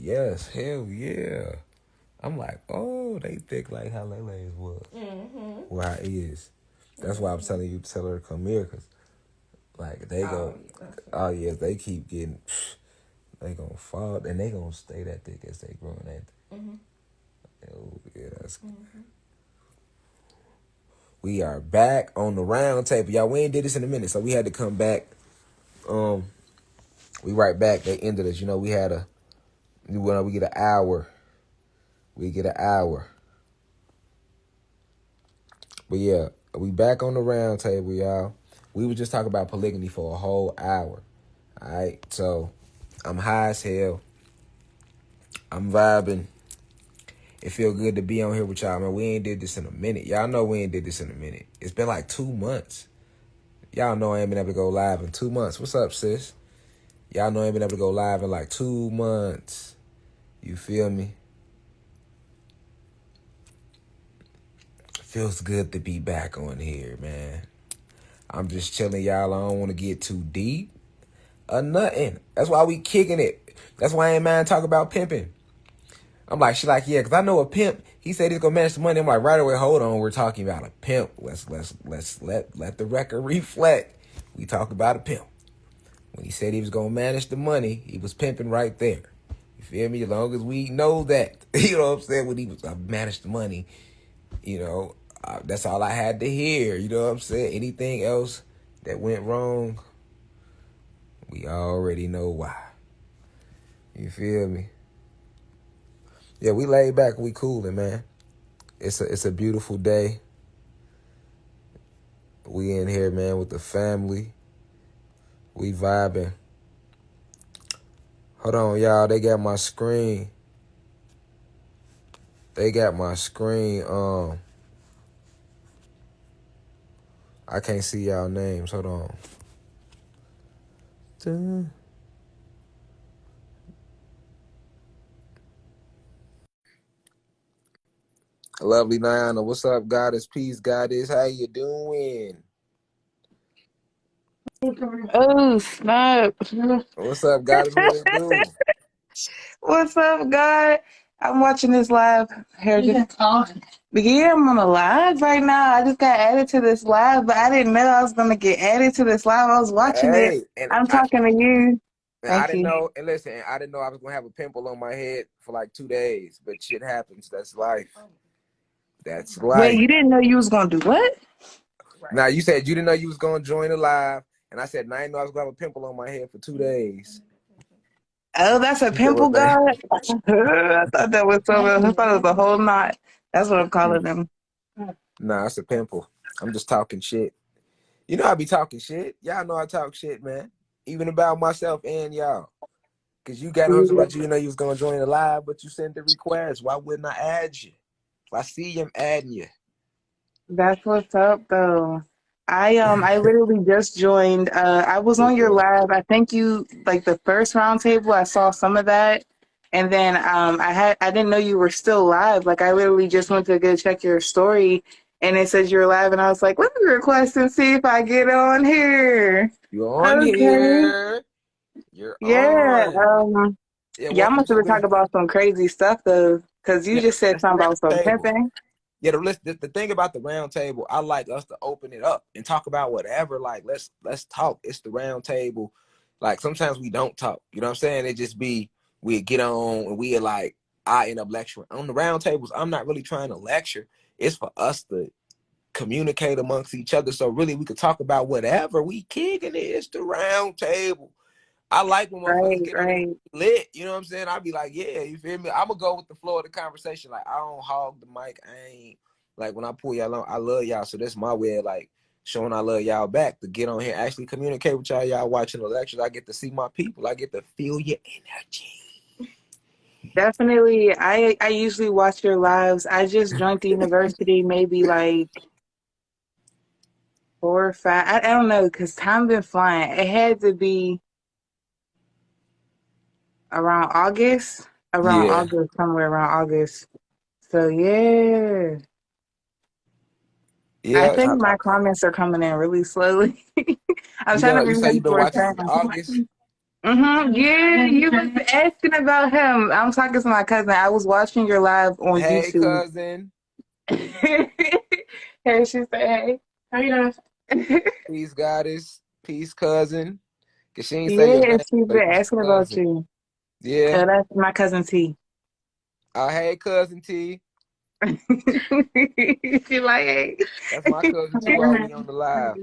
yes, hell yeah. I'm like, oh, they thick like how Lele's was. Or how is. That's why I'm telling you to tell her to come here, because, like, they go, oh, yes, they keep getting, they gonna fall, and they gonna stay that thick as they growing that. Oh, yeah, that's We are back on the round table. Y'all, we ain't did this in a minute, so we had to come back. We right back. They ended us. You know, we had we get an hour. We get an hour. But yeah, we back on the round table, y'all. We was just talking about polygamy for a whole hour. All right, so I'm high as hell. I'm vibing. It feel good to be on here with y'all, man. We ain't did this in a minute. Y'all know we ain't did this in a minute. It's been like 2 months. Y'all know I ain't been able to go live in 2 months. What's up, sis? Y'all know I ain't been able to go live in like 2 months. You feel me? Feels good to be back on here, man. I'm just chilling, y'all. I don't want to get too deep or nothing. That's why we kicking it. That's why I ain't mind talking about pimping. I'm like, she like, yeah, because I know a pimp. He said he's gonna manage the money. I'm like, right away, hold on. We're talking about a pimp. Let's let the record reflect. We talk about a pimp. When he said he was gonna manage the money, he was pimping right there. You feel me? As long as we know that, you know what I'm saying? When he was, I managed the money, you know, that's all I had to hear. You know what I'm saying? Anything else that went wrong, we already know why. You feel me? Yeah, we laid back, we cooling, man. It's a beautiful day. We in here, man, with the family. We vibing. Hold on, y'all. They got my screen. They got my screen. I can't see y'all names. Hold on. Lovely Niana, what's up, Goddess? Peace, Goddess. How you doing? Oh, snap. What's up, Goddess? What it do? What's up, God? I'm watching this live here. Yeah, I'm on a live right now. I just got added to this live, but I didn't know I was going to get added to this live. I was watching it. Hey, and I'm talking to you. I Thank didn't you. know. And listen, I didn't know I was gonna have a pimple on my head for like 2 days, but shit happens. That's life. That's Wait, life. you didn't know you was going to do what? Now you said you didn't know you was gonna join the live, and I said, "Now I didn't know I was gonna have a pimple on my head for 2 days." Oh, that's a You know pimple, what, man? God? I thought that was something. I thought it was a whole knot. That's what I'm calling them. Nah, it's a pimple. I'm just talking shit. You know I be talking shit. Y'all know I talk shit, man. Even about myself and y'all. Cause you got on about you know you was gonna join the live, but you sent the request. Why wouldn't I add you? If I see you, I'm adding you. That's what's up though. I literally just joined. I was on your live. I think you like the first round table, I saw some of that. And then I didn't know you were still live. Like I literally just went to go check your story and it says you're live and I was like, let me request and see if I get on here. You're on Okay. here. You're Yeah. on. Yeah, Y'all welcome must have to been the talking about some crazy stuff though. Cause you yeah, just said that's the something round about some table. pimping. Yeah, the thing about the round table, I like us to open it up and talk about whatever. Like let's talk. It's the round table. Like sometimes we don't talk. You know what I'm saying? It just be we get on and we like I end up lecturing. On the round tables, I'm not really trying to lecture. It's for us to communicate amongst each other. So really we could talk about whatever. We kicking it. It's the round table. I like when Right, motherfuckers get on this right. lit. You know what I'm saying? I'd be like, yeah, you feel me? I'm gonna go with the flow of the conversation. Like, I don't hog the mic. I ain't like when I pull y'all on, I love y'all. So that's my way of like showing I love y'all back to get on here, actually communicate with y'all. Y'all watching the lectures. I get to see my people. I get to feel your energy. Definitely. I usually watch your lives. I just joined the university maybe like 4 or 5. I don't know because time been flying. It had to be around August, Yeah. somewhere around August. So yeah, I Yeah. think my comments are coming in really slowly. I'm trying You to know, be you say ready you've been for a watching since time. August. Yeah, you was asking about him. I'm talking to my cousin. I was watching your live on Hey, YouTube. cousin. Hey, she said, "Hey, how you doing?" Peace, goddess. Peace, cousin. Cause she ain't say your Yeah, name, she's so been you asking about cousin. you. Yeah. That's my cousin T. Hey, cousin T. She like, hey. That's my cousin too while we on the live.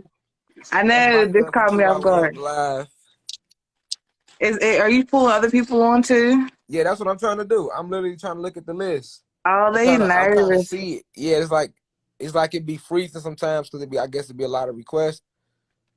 I That's my know this cousin caught too me off while we on guard. the live. Are you pulling other people on too? Yeah, that's what I'm trying to do. I'm literally trying to look at the list. Oh, they I'm trying to nervous. see it. Yeah, it's like it be freezing sometimes because I guess it'd be a lot of requests.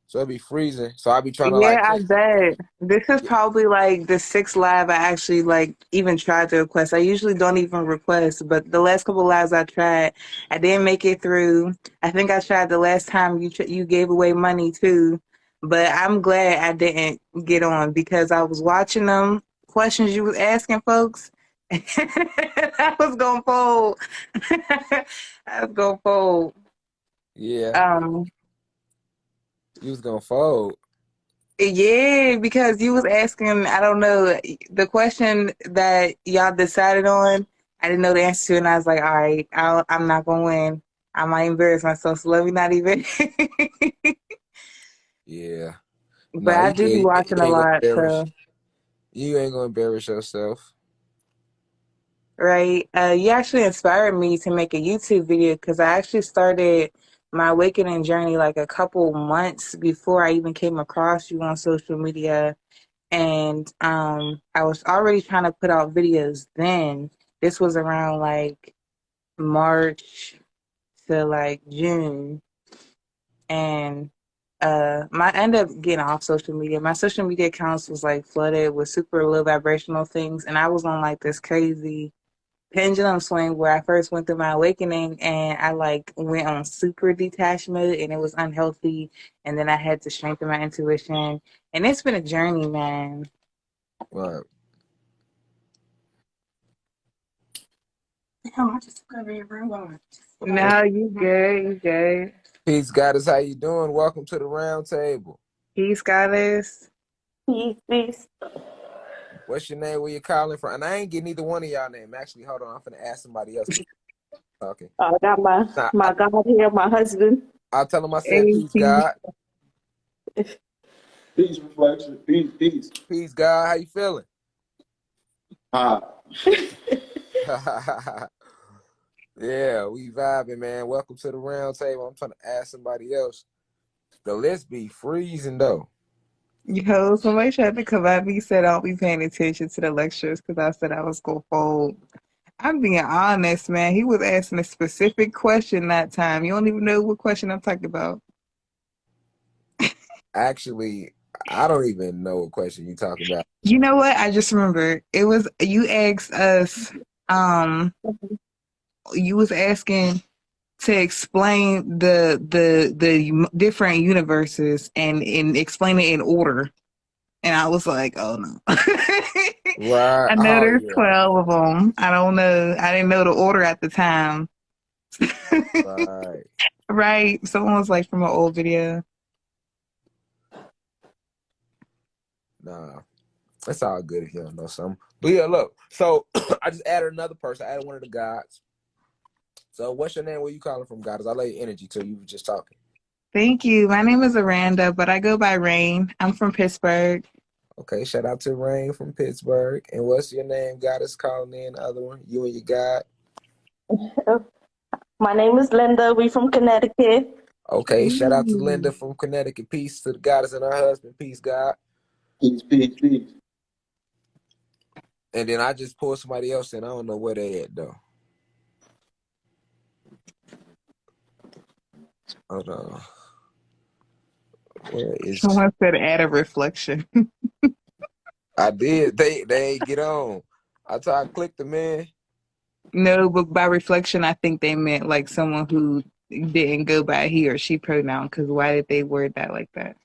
So it'd be freezing. So I'd be trying to Yeah, like I click. bet. This is Yeah, probably like the sixth live I actually like even tried to request. I usually don't even request, but the last couple lives I tried, I didn't make it through. I think I tried the last time you gave away money too, but I'm glad I didn't get on because I was watching them questions you was asking folks. I was gonna fold. I was gonna fold. yeah. Um, You was gonna fold. Yeah, because you was asking, I don't know, the question that y'all decided on, I didn't know the answer to, and I was like, all right, I'm not gonna win. I might embarrass myself, so let me not even. Yeah. But No, I you do be good. watching You a ain't gonna lot, embarrass. so You ain't gonna embarrass yourself. right. You actually inspired me to make a YouTube video because I actually started my awakening journey like a couple months before I even came across you on social media. And I was already trying to put out videos then. This was around like March to like June, and my I ended up getting off social media. My social media accounts was like flooded with super low vibrational things, and I was on like this crazy pendulum swing where I first went through my awakening and I like went on super detached mode and it was unhealthy, and then I had to strengthen my intuition, and it's been a journey, man. Right. Damn, I just took over your room. No, you good, you good. Peace, goddess. How you doing? Welcome to the round table. Peace, goddess. Peace. What's your name? Where you calling from? And I ain't getting either one of y'all name. Actually, hold on. I'm finna ask somebody else. Okay. I got my Nah, my God here, my husband. I'll tell him I said Hey, peace, peace. God. Peace, reflection. Peace, peace. Peace, God. How you feeling? Hi. Yeah, we vibing, man. Welcome to the round table. I'm trying to ask somebody else. The list be freezing though. Yo, somebody tried to come at me, said I'll be paying attention to the lectures because I said I was going to fold. I'm being honest, man. He was asking a specific question that time. You don't even know what question I'm talking about. Actually, I don't even know what question you talking about. You know what? I just remember it was you asked us, um, you was asking to explain the different universes and explain it in order. And I was like, oh no. Right. I know Oh there's yeah. 12 of them. I don't know. I didn't know the order at the time. Right. Right. Someone was like from an old video. Nah. It's all good if you don't know something. But yeah, look. So I just added another person. I added one of the gods. So what's your name? Where you calling from, goddess? I lay energy till you were just talking. Thank you. My name is Aranda, but I go by Rain. I'm from Pittsburgh. Okay, shout out to Rain from Pittsburgh. And what's your name? Goddess calling in the other one. You and your god. My name is Linda. We from Connecticut. Okay, shout out to Ooh. Linda from Connecticut. Peace to the goddess and her husband. Peace, God. Peace, peace, peace. And then I just pulled somebody else in. I don't know where they at though. Hold on. Where is Someone said add a reflection. I did. They ain't get on. I tried to click them in. No, but by reflection, I think they meant like someone who didn't go by he or she pronoun. Because why did they word that like that?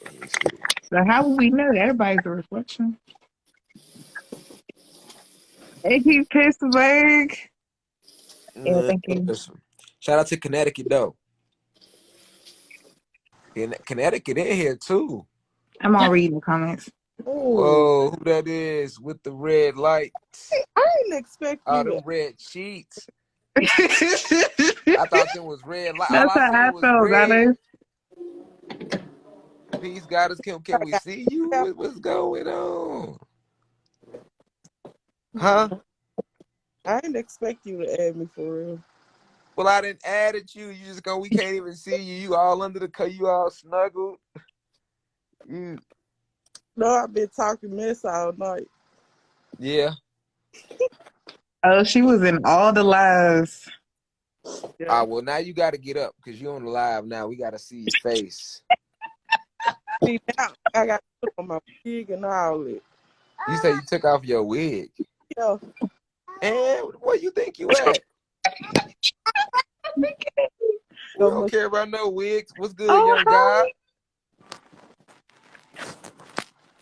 Let me see. So how would we know? Everybody's a reflection. Thank you, Pittsburgh. Yeah, Mm, thank you. listen. Shout out to Connecticut though. Connecticut in here too. I'm all reading the comments. Oh, Whoa, who that is with the red lights? I didn't expect Oh, you them to. red sheets. That's I thought them was red light. All I how seen I was felt, red. goddess. Peace, goddess. Can we see you? What's going on? Huh? I didn't expect you to add me for real. Well, I didn't add at you. You just go. We can't even see you. You all under the cut. You all snuggled. Mm, No, I've been talking mess all night. yeah. Oh, she was in all the lives. Yeah. Well, now you got to get up because you're on the live now. We got to see your face. See, now I got to put on my wig and all that. You say you took off your wig. Yeah. And where you think you at? We So don't much. care about no wigs. What's good, Oh, young God? hi.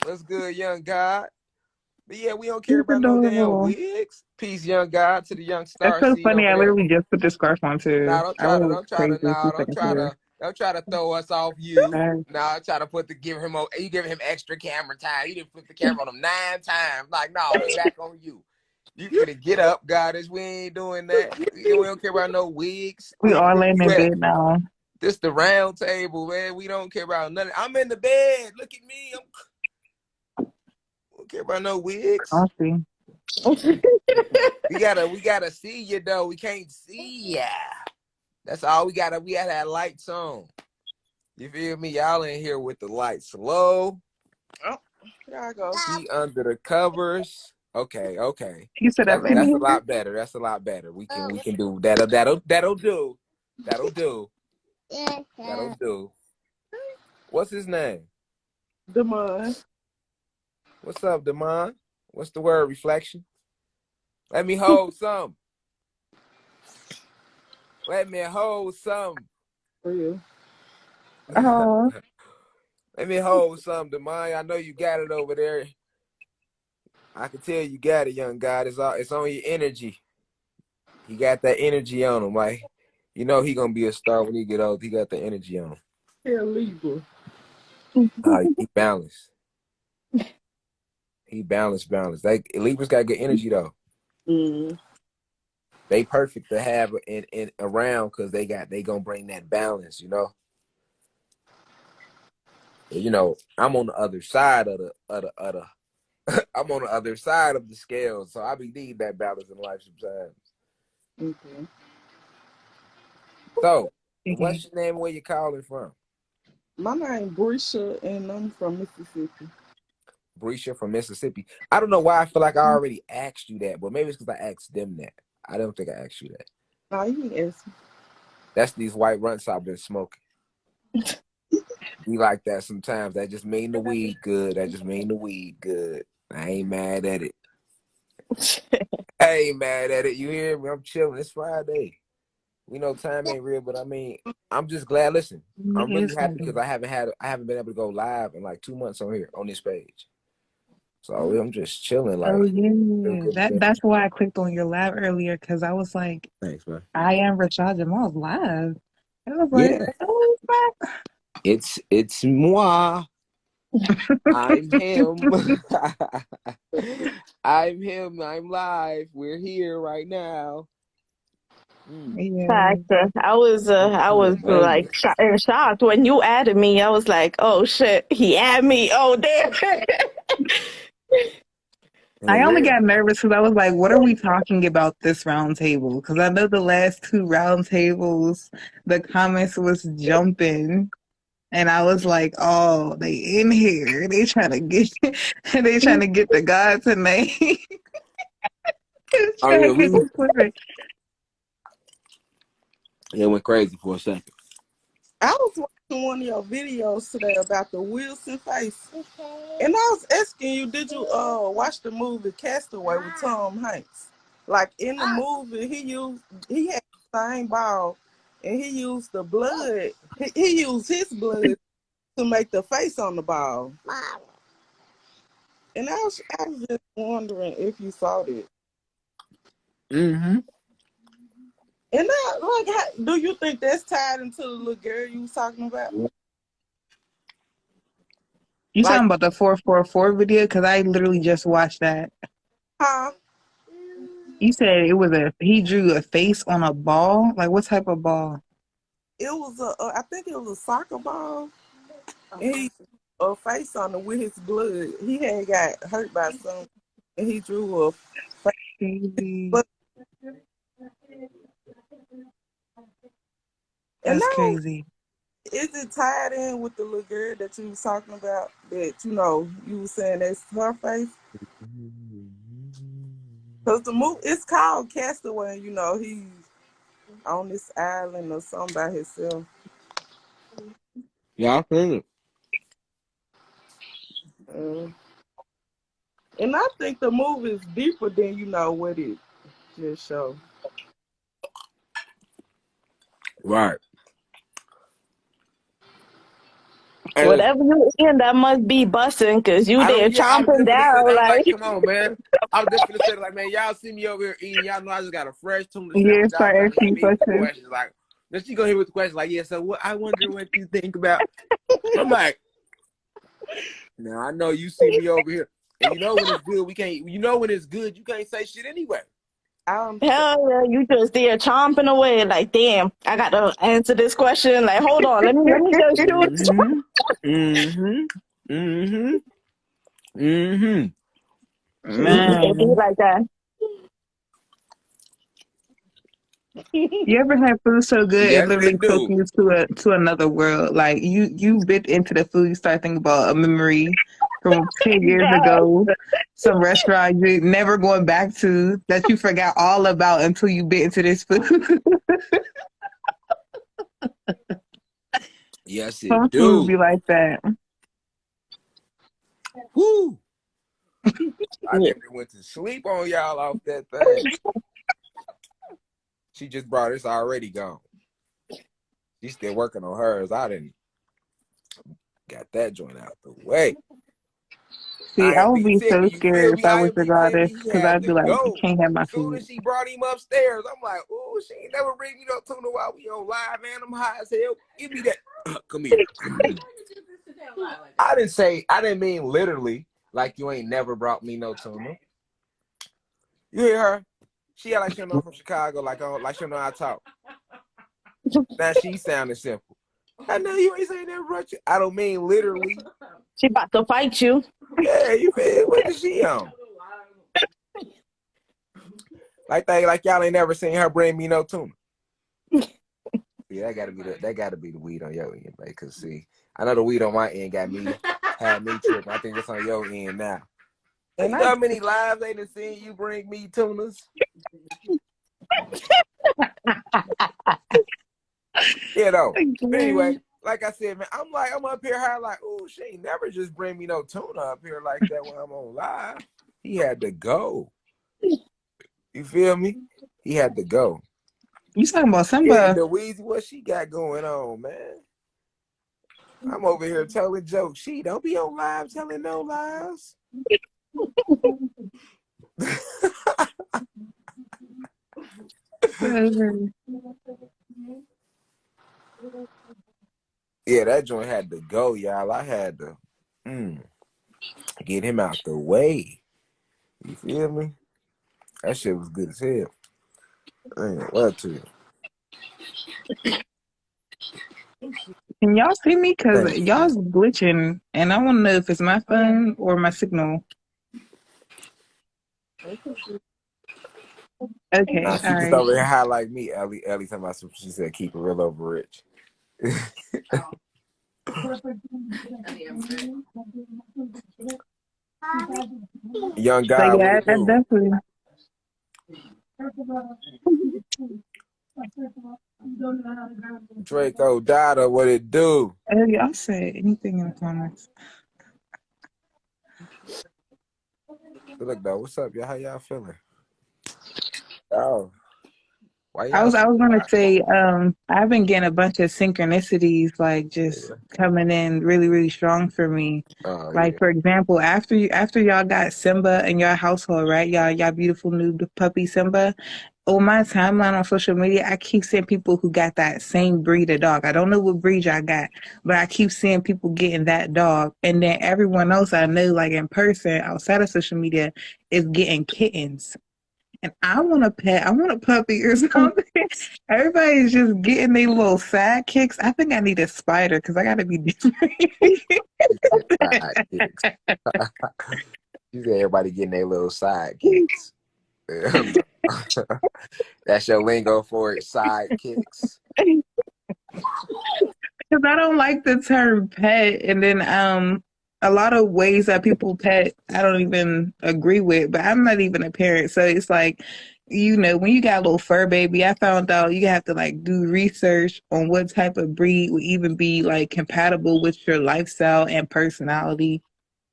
What's good, young God? But yeah, we don't care She's about no damn adorable. wigs. Peace, young God, to the young That's star so seed funny. over I there. literally just put the scarf on too. Nah, I was crazy a few don't seconds try ago. to, don't try to throw us off you. Bye. Nah, try to you giving him extra camera time. You didn't flip the camera on him 9 times. Like, no, we back on you. You finna get up, goddess. We ain't doing that. We don't care about no wigs. We Where you all think laying you in at? bed now. This the round table, man. We don't care about nothing. I'm in the bed. Look at me. We don't care about no wigs. I'll see. We gotta see you though. We can't see ya. That's all we gotta. We gotta have lights on. You feel me? Y'all in here with the lights low. Oh, here I go. She under the covers. Okay. You said I'm in That's a here. lot better. That's a lot better. We can do that. That'll do. That'll do. That'll do. What's his name? Jamal. What's up, Damon? What's the word? Reflection. Let me hold some. Let me hold some. For real. Oh, Let me hold some, Damon. I know you got it over there. I can tell you got it, young God. It's on your energy. He got that energy on him. Like, you know he gonna be a star when he get old. He got the energy on him. Here, Libra. He balanced. He balanced. Like Libras got good energy though. Mm. They perfect to have in around because they gonna bring that balance, you know. You know, I'm on the other side of the I'm on the other side of the scale, so I be need that balance in life sometimes. Okay. So, okay. what's your name? Where you calling from? My name Brisha, and I'm from Mississippi. Brescia from Mississippi. I don't know why I feel like I already asked you that, but maybe it's because I asked them that. I don't think I asked you that. No, you can ask me. That's these white runts I've been smoking. Be like that sometimes. That just mean the weed good. That just mean the weed good. I ain't mad at it. I ain't mad at it. You hear me? I'm chilling. It's Friday. We know time ain't real, but I mean, I'm just glad. Listen, I'm It really is happy Sunday. because I haven't been able to go live in like 2 months on here on this page. So I'm just chilling. Oh Like, feel yeah, good today. that's why I clicked on your live earlier because I was like, Thanks, man. I am Rashad Jamal's live. And I was like, Yeah, oh, it's moi. I'm him. I'm him. I'm live. We're here right now. Mm. yeah. Fact. I was like London. shocked when you added me. I was like, oh shit, he added me. Oh damn. I And only yeah. got nervous because I was like, what are we talking about this round table? Because I know the last two round tables, the comments was jumping. And I was like, oh, they in here. They trying to get they trying to get the God tonight. Oh Trying yeah, to get the Twitter. it went crazy for a second. I was watching one of your videos today about the Wilson face, and I was asking you, did you watch the movie Castaway with Tom Hanks? Like in the movie, he had the same ball, and he used the blood. He used his blood to make the face on the ball. And I was just wondering if you saw that. Mm-hmm. And do you think that's tied into the little girl you was talking about? You Like, talking about the 444 video? Because I literally just watched that. huh? You said it was he drew a face on a ball. Like what type of ball? It was I think it was a soccer ball. And he a face on it with his blood. He had got hurt by something, and he drew a face. Crazy. But and That's now, crazy. is it tied in with the little girl that you was talking about? That you were saying that's her face. Cause the movie it's called Castaway. He's on this island or something by himself. Yeah, I think it. And I think the movie is deeper than what it just shows. Right. And Whatever you eating, that must be busting because you I there don't. Yeah, I was chomping just gonna say down. that. I'm Like, like, come on, man. I was just gonna say like, man, y'all see me over here eating. Y'all know I just got a fresh tuna Yeah, sandwich. Y'all start trying to hit asking me with the questions. questions. Like, then she gonna hit with the question like, yeah. So what? I wonder what you think about. I'm like, now I know you see me over here, and you know when it's good. We can't. You know when it's good, you can't say shit anyway. I hell yeah, you just there chomping away. Like, damn, I got to answer this question. Like, hold on, let me just shoot. Mm-hmm. Mm-hmm. Mm-hmm. Mm-hmm. It be Man, like that. you ever had food so good it Yes, literally it took do. you to another world? Like you bit into the food, you start thinking about a memory from 10 years Yeah. ago, some restaurant you never going back to that you forgot all about until you bit into this food. Yes, Some it food be do. like that. Woo! I Yeah. never went to sleep on y'all off that thing. She just brought it's already gone. She's still working on hers. I didn't got that joint out the way. See, I would IMB be so Timmy, you feel scared if me? I was your IMB Timmy, goddess he because had I'd to be like, you go. can't have my Soon food. as she brought him upstairs, I'm like, oh, she ain't never bring me no tuna while we on live, man. I'm high as hell. Give me that. Come here. I didn't mean literally, like you ain't never brought me no tuna. You hear her? She act like she don't know I'm from Chicago, like she don't know how to talk. Now she sounding simple. I know you ain't saying that, brought you. I don't mean literally. She about to fight you. Yeah, you feel what is she on? Like y'all ain't never seen her bring me no tuna. Yeah, that gotta be the weed on your end, like, cause see, I know the weed on my end had me tripping. I think it's on your end now. and You I know how many lives they done seen you bring me tunas? You know. But anyway, like I said, man, I'm up here high like, oh, she ain't never just bring me no tuna up here like that when I'm on live. He had to go. You feel me? He had to go. You talking about Yeah, Simba? the Weezy, what she got going on, man? I'm over here telling jokes. She don't be on live telling no lies. Yeah, that joint had to go, y'all. I had to get him out the way. You feel me? That shit was good as hell. I ain't gonna lie to you. Can y'all see me? Cause Thank you. y'all's glitching, and I want to know if it's my phone or my signal. Nah, Okay, she all just right. over here high like me. Ellie talking about some, she said keep it real over rich. Young But guy, what yeah, it I do? definitely. Draco Dada, what it do? Y'all say anything in the comments. But look though, what's up, y'all? How y'all feeling? Oh, why I y'all was so I was gonna quiet? say, I've been getting a bunch of synchronicities like just coming in really, really strong for me. Oh Like yeah. for example, after y'all got Simba in your household, right? Y'all beautiful new puppy Simba. on my timeline on social media, I keep seeing people who got that same breed of dog. I don't know what breed y'all got, but I keep seeing people getting that dog. And then everyone else I know, like in person, outside of social media, is getting kittens. And I want a pet. I want a puppy or something. Everybody's just getting their little sidekicks. I think I need a spider because I got to be different. You said sidekicks. You said everybody getting their little sidekicks. That's your lingo for it, sidekicks. Because I don't like the term pet, and then a lot of ways that people pet I don't even agree with. But I'm not even a parent, so it's like, when you got a little fur baby, I found out you have to like do research on what type of breed would even be like compatible with your lifestyle and personality.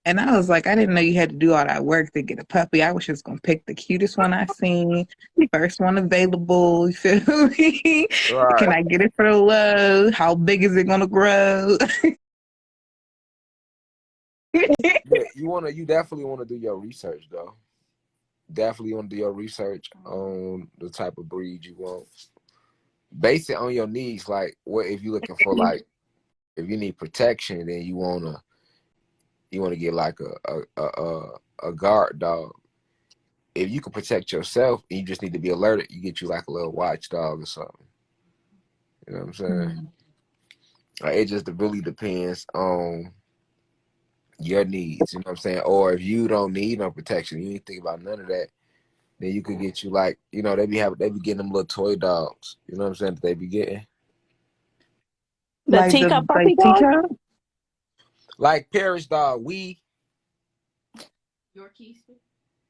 And I was like, I didn't know you had to do all that work to get a puppy. I was just gonna pick the cutest one I seen, first one available. You feel me? Can Right. I get it for low? How big is it gonna grow? Yeah, you definitely wanna do your research though. Definitely wanna do your research on the type of breed you want. Base it on your needs. Like, what if you're looking for, like, if you need protection, then you wanna get like a guard dog. If you can protect yourself and you just need to be alerted, you get you like a little watchdog or something. You know what I'm saying? Like, it just really depends on your needs. You know what I'm saying? Or if you don't need no protection, you ain't think about none of that, then you could get you like, they be getting them little toy dogs. You know what I'm saying? That they be getting The Like teacup the puppy like dog? teacup? like Paris dog.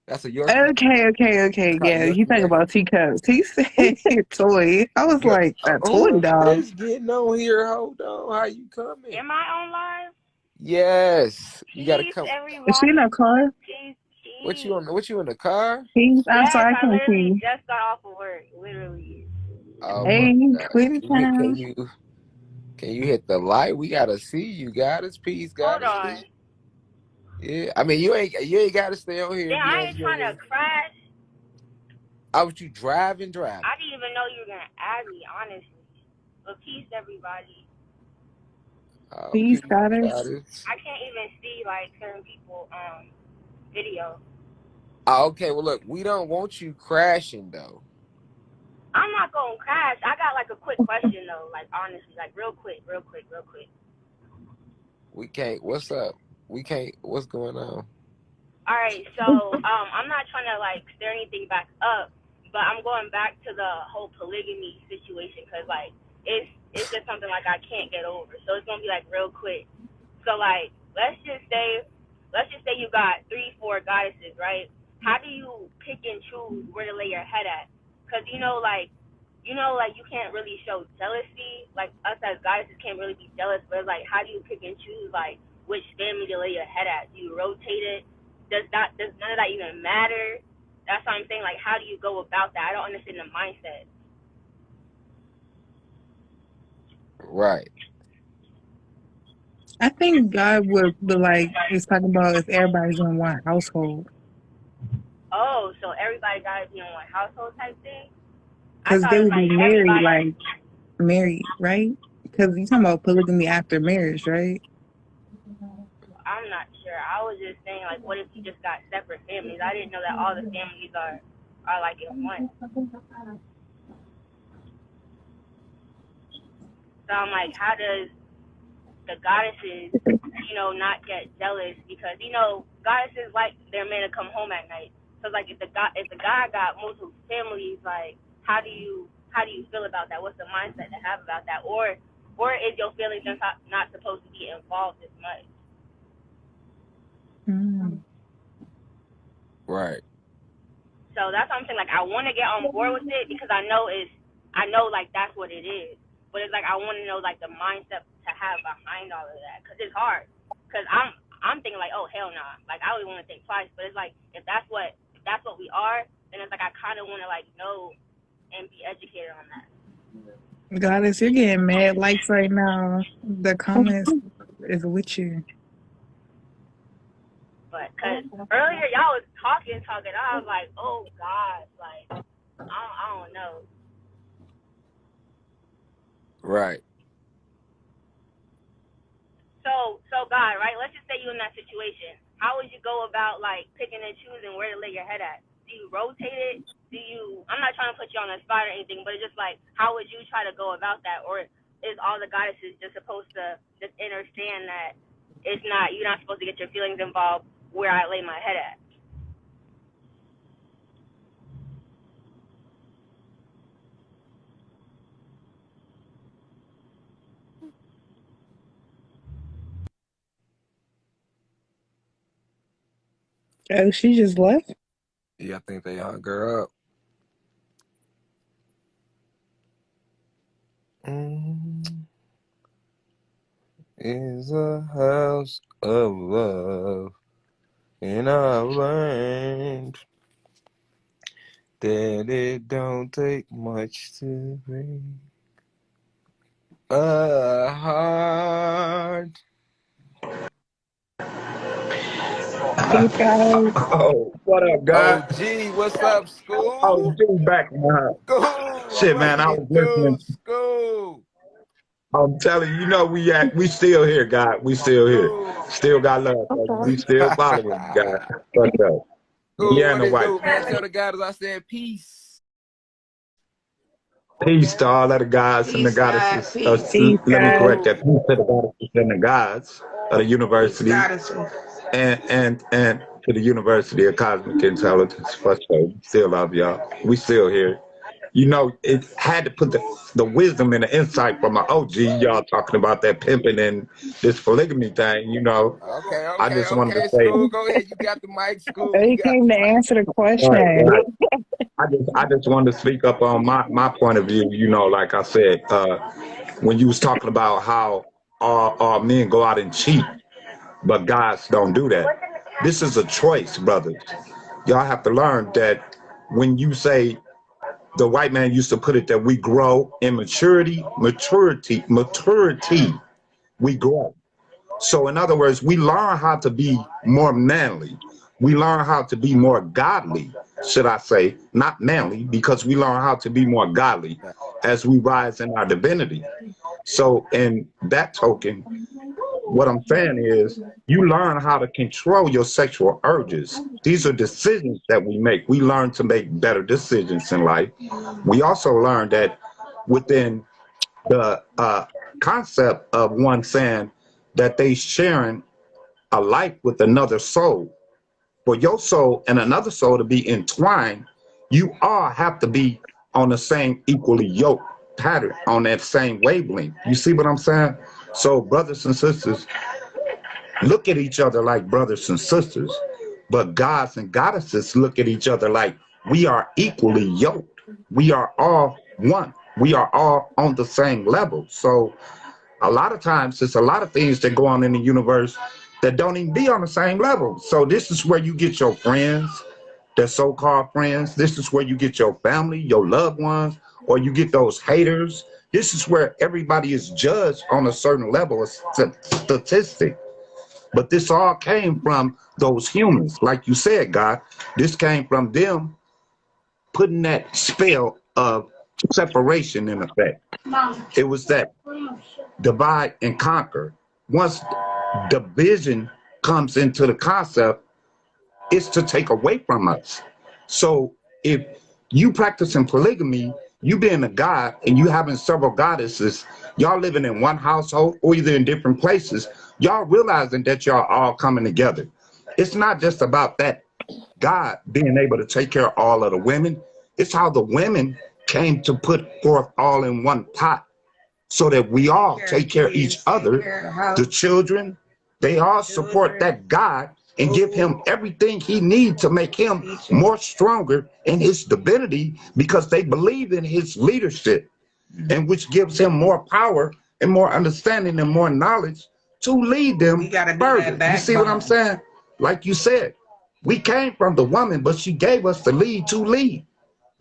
That's a Yorkie. Okay. Called a Yeah, you Yorkie, think right? about teacups. He said toy. I was Yeah. like, a toy Who dog. is getting on here? Hold on. How you coming? Am I on live? Yes. You gotta Peace, come. Is she in a everybody. car? Peace, What you peace. on? What you in the car? He's Yes, outside. I I can't literally see. just got off of work. Literally. Oh my Hey, God. quitting Can you can time. you can you hit the light? We gotta see you, goddess. Peace, Hold goddess. on. Peace. Yeah. I mean, you ain't gotta stay on here Damn, if you I don't ain't feel trying to like. crash. I was you driving. I didn't even know you were going to add me, honestly. But peace, everybody. Oh, Peace, peace, goddess. goddess. I can't even see, like, certain people, video. Oh, okay. Well, look, we don't want you crashing though. I'm not going to crash. I got, like, a quick question, though. Like, honestly. Like, real quick. We can't. What's up? We can't. What's going on? All right, so I'm not trying to like stir anything back up, but I'm going back to the whole polygamy situation because like it's just something like I can't get over. So it's gonna be like real quick. So like let's just say you got 3, 4 goddesses, right? How do you pick and choose where to lay your head at? Because like you can't really show jealousy. Like us as goddesses can't really be jealous, but it's like how do you pick and choose like which family to lay your head at? Do you rotate it? Does none of that even matter? That's what I'm saying. Like, how do you go about that? I don't understand the mindset. Right. I think God would be like, is talking about if everybody's in one household. Oh, so everybody gotta be in one household type thing? I Because thought they it was would be like married, everybody. like married, right? Because you're talking about polygamy after marriage, right? I'm not sure. I was just saying like, what if you just got separate families? I didn't know that all the families are like in one. So I'm like, how does the goddesses, not get jealous because goddesses like their men to come home at night. So like if the guy got multiple families, like how do you feel about that? What's the mindset to have about that? Or is your feelings just not supposed to be involved as much? Mm. Right. So that's what I'm saying. Like I want to get on board with it because I know like that's what it is. But it's like I want to know like the mindset to have behind all of that because it's hard. Because I'm thinking like, oh hell nah, like I really want to think twice. But it's like if that's what we are, then it's like I kind of want to like know and be educated on that. Goddess, you're getting mad likes right now. The comments is with you. But because earlier y'all was talking, I was like, oh God, like I don't know. Right. So God, right? Let's just say you in that situation. How would you go about like picking and choosing where to lay your head at? Do you rotate it? Do you? I'm not trying to put you on the spot or anything, but it's just like, how would you try to go about that? Or is all the goddesses just supposed to just understand that it's not, you're not supposed to get your feelings involved where I lay my head at? Oh, she just left. Yeah, I think they hung her up. Is a house of love, and I've learned that it don't take much to break a heart. Peace out. Oh, what up, Oh, God? gee, what's up, Oh, school? dude, back in the house. School, Shit, what man, I you was do, listening. school? I'm telling you, we still here, God. We still here. School. Still got love, baby. We still following, God. But School, yeah, and what the it white do, man? Tell the guys I said peace. peace to all of the gods and the goddesses. Peace, Let me guys. correct that. Peace to the goddesses and the gods of the university, and to the University of Cosmic Intelligence. For sure, we still love y'all. We still here. It had to put the wisdom and the insight from my OG, y'all talking about that pimping and this polygamy thing. Okay, I okay, just wanted to okay, say, school. Go ahead. You got the mic, school. You He got came the to mic. answer the right, question. right. I just wanted to speak up on my point of view. Like I said, when you was talking about how all men go out and cheat, but guys don't do that. This is a choice, brothers. Y'all have to learn that when you say the white man used to put it that we grow in maturity, we grow. So in other words, we learn how to be more manly. We learn how to be more godly, should I say, not manly, because we learn how to be more godly as we rise in our divinity. So in that token, what I'm saying is you learn how to control your sexual urges. These are decisions that we make. We learn to make better decisions in life. We also learn that within the concept of one saying that they sharing a life with another soul. For your soul and another soul to be entwined, you all have to be on the same equally yoked pattern, on that same wavelength. You see what I'm saying? So brothers and sisters, look at each other like brothers and sisters, but gods and goddesses look at each other like we are equally yoked. We are all one. We are all on the same level. So a lot of times there's a lot of things that go on in the universe that don't even be on the same level. So this is where you get your friends, their so-called friends. This is where you get your family, your loved ones, or you get those haters. This is where everybody is judged on a certain level of statistic. But this all came from those humans. Like you said, God, this came from them putting that spell of separation in effect. It was that divide and conquer. Once division comes into the concept, it's to take away from us. So if you practicing polygamy, you being a god and you having several goddesses, y'all living in one household or either in different places, y'all realizing that y'all all coming together. It's not just about that God being able to take care of all of the women. It's how the women came to put forth all in one pot so that we all take care of each other. The children, they all support that God and give him everything he needs to make him more stronger in his divinity because they believe in his leadership, and which gives him more power and more understanding and more knowledge to lead them further. You see what I'm saying? Like you said, we came from the woman, but she gave us the lead to lead.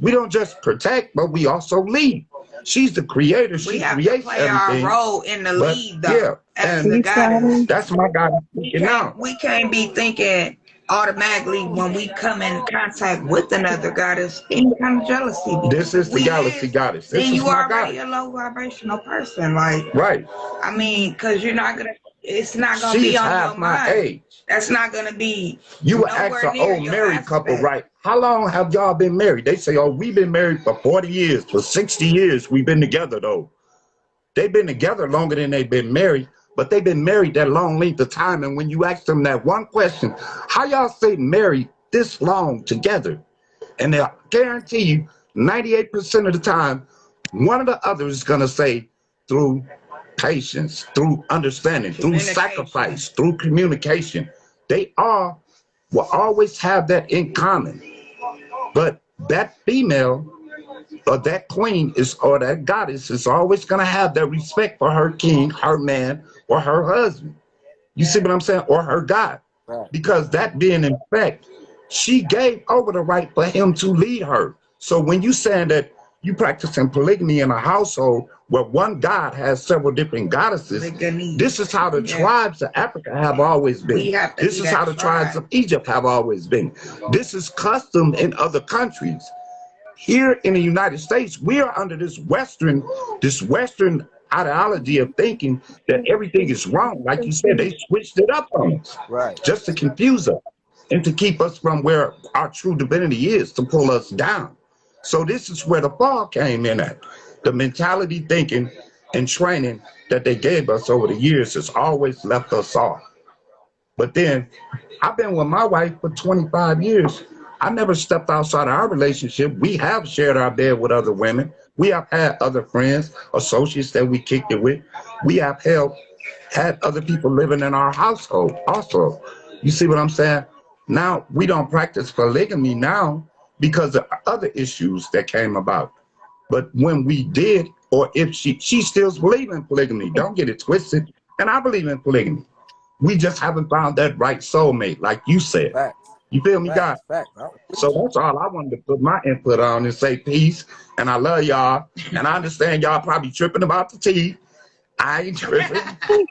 We don't just protect, but we also lead. She's the creator. She creates everything. Our role in the lead, though. Yeah, and Peace, guys. that's my God speaking now. We can't be thinking, automatically when we come in contact with another goddess, any kind of jealousy. This is the We galaxy is, goddess. This then is you my already goddess. a low vibrational person. Like, Right. I mean, because you're not gonna. It's not gonna She's be on half your my mind. age. That's not gonna be You would ask nowhere an near old your married couple, aspect. right? How long have y'all been married? They say, oh, we've been married for 40 years, for 60 years. We've been together, though. They've been together longer than they've been married, but they've been married that long length of time. And when you ask them that one question, how y'all stay married this long together? And they'll guarantee you 98% of the time, one of the others is going to say through patience, through understanding, through sacrifice, through communication. They all will always have that in common. But that female or that queen is, or that goddess is always going to have that respect for her king, her man, or her husband. You see what I'm saying? Or her God. Right. Because that being in fact, she gave over the right for him to lead her. So when you saying that you practicing polygamy in a household where one god has several different goddesses, this is how the tribes of Africa have always been. This is how the tribes of Egypt have always been. This is custom in other countries. Here in the United States, we are under this Western ideology of thinking that everything is wrong. Like you said, they switched it up on us Right. just to confuse us and to keep us from where our true divinity is, to pull us down. So this is where the fall came in at. The mentality, thinking, and training that they gave us over the years has always left us off. But then I've been with my wife for 25 years. I never stepped outside of our relationship. We have shared our bed with other women. We have had other friends, associates that we kicked it with. We have had other people living in our household also. You see what I'm saying? Now we don't practice polygamy now because of other issues that came about. But when we did, or if she still believes in polygamy, don't get it twisted. And I believe in polygamy. We just haven't found that right soulmate, like you said. Facts. You feel me, God? Facts. So that's all I wanted to put my input on and say peace. And I love y'all. And I understand y'all probably tripping about the tea. I ain't tripping.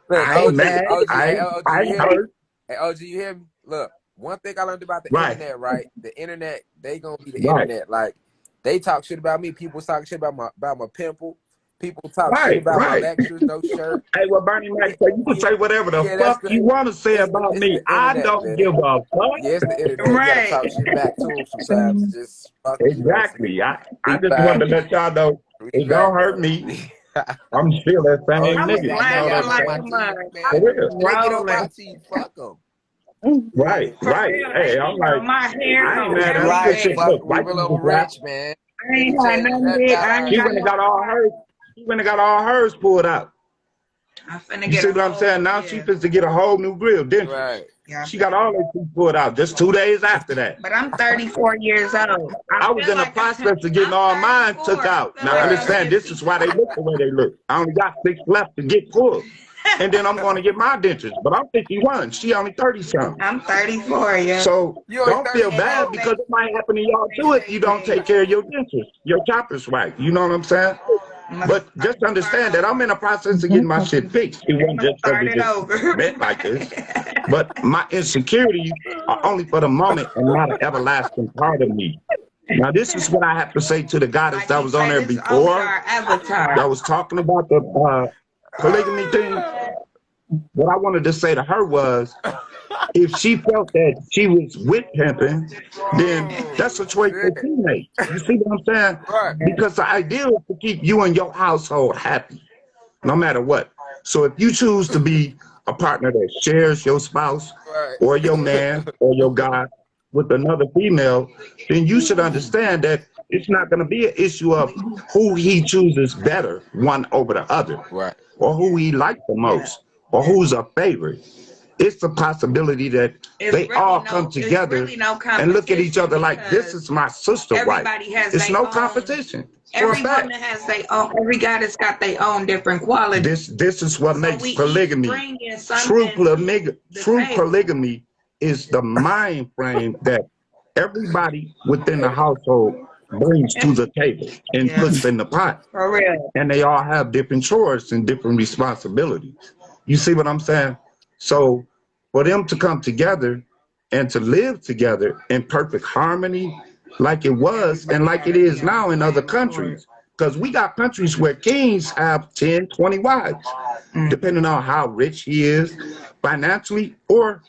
Look, I ain't OG, mad. OG, I hey, ain't, OG, I you ain't hear me? hurt. Hey, OG, you hear me? Look, one thing I learned about the Right. internet, right? The internet, they gonna be the Right. internet. Like, they talk shit about me. People talk shit about my pimple. People talk shit Right. about my Right. lectures, no shirt. Hey, well, Bernie Mac, so you can say whatever the That's fuck you want to say it's about me. the I internet, don't man. give a fuck. Yeah, it's the internet. You gotta Right. talk shit back to them sometimes. Just fuck with you, man. Exactly. I We just back. wanted to let y'all know We it back don't hurt though. me. I'm still that Oh, same I was nigga. yeah, You you know know what what laughing I'm I'm like my a saying? teeth, mug. man. I For was real. They get on my rolling. teeth. Fuck them. Right. For Right. real, Hey, they I'm be on like, my hair, I ain't on mad at none of this Right. shit. everything. Fuck, Look, we white real people over got, rich, man. I ain't Nigga had change nothing nothing big. about I ain't our she got went and no got all car. hers. She went and got all hers pulled out. I'm finna You get see a what I'm whole, saying? Now she fit to get a whole new grill, didn't she? right. yeah, She got all her teeth pulled out just 2 days after that. but I'm 34 years old. I was in the process of getting all mine took out. Now Right. understand, this is why they look the way they look. I only got 6 left to get pulled. And then I'm going to get my dentures. But I'm 51. She only 30 something. I'm 34, yeah. So You only don't feel 34. bad because it might happen to y'all too if you don't take care of your dentures, your choppers right. You know what I'm saying? But just understand that I'm in the process of getting my shit fixed. It wasn't just because Start it it over. just meant like this. But my insecurities are only for the moment and not an everlasting part of me. Now, this is what I have to say to the goddess Like that you was on say, there this is only before, our avatar. that was talking about the polygamy thing. What I wanted to say to her was, if she felt that she was with pimping, then that's a choice that she made. You see what I'm saying? Right. Because the idea is to keep you and your household happy, no matter what. So if you choose to be a partner that shares your spouse Right. or your man or your guy with another female, then you should understand that it's not going to be an issue of who he chooses better, one over the other, Right. or who he likes the most, or who's a favorite. It's a possibility that they all come together and look at each other like, this is my sister wife. Everybody has It's their no own. competition. For a Every fact. woman has their own. Every goddess got their own different qualities. This is what So makes we each polygamy. bring in True something polygamy. to the True table. polygamy is the mind frame that everybody within the household brings to the table and Yeah, puts in the pot. for real. And they all have different chores and different responsibilities. You see what I'm saying? So for them to come together and to live together in perfect harmony like it was and like it is now in other countries. Because we got countries where kings have 10, 20 wives, depending on how rich he is financially or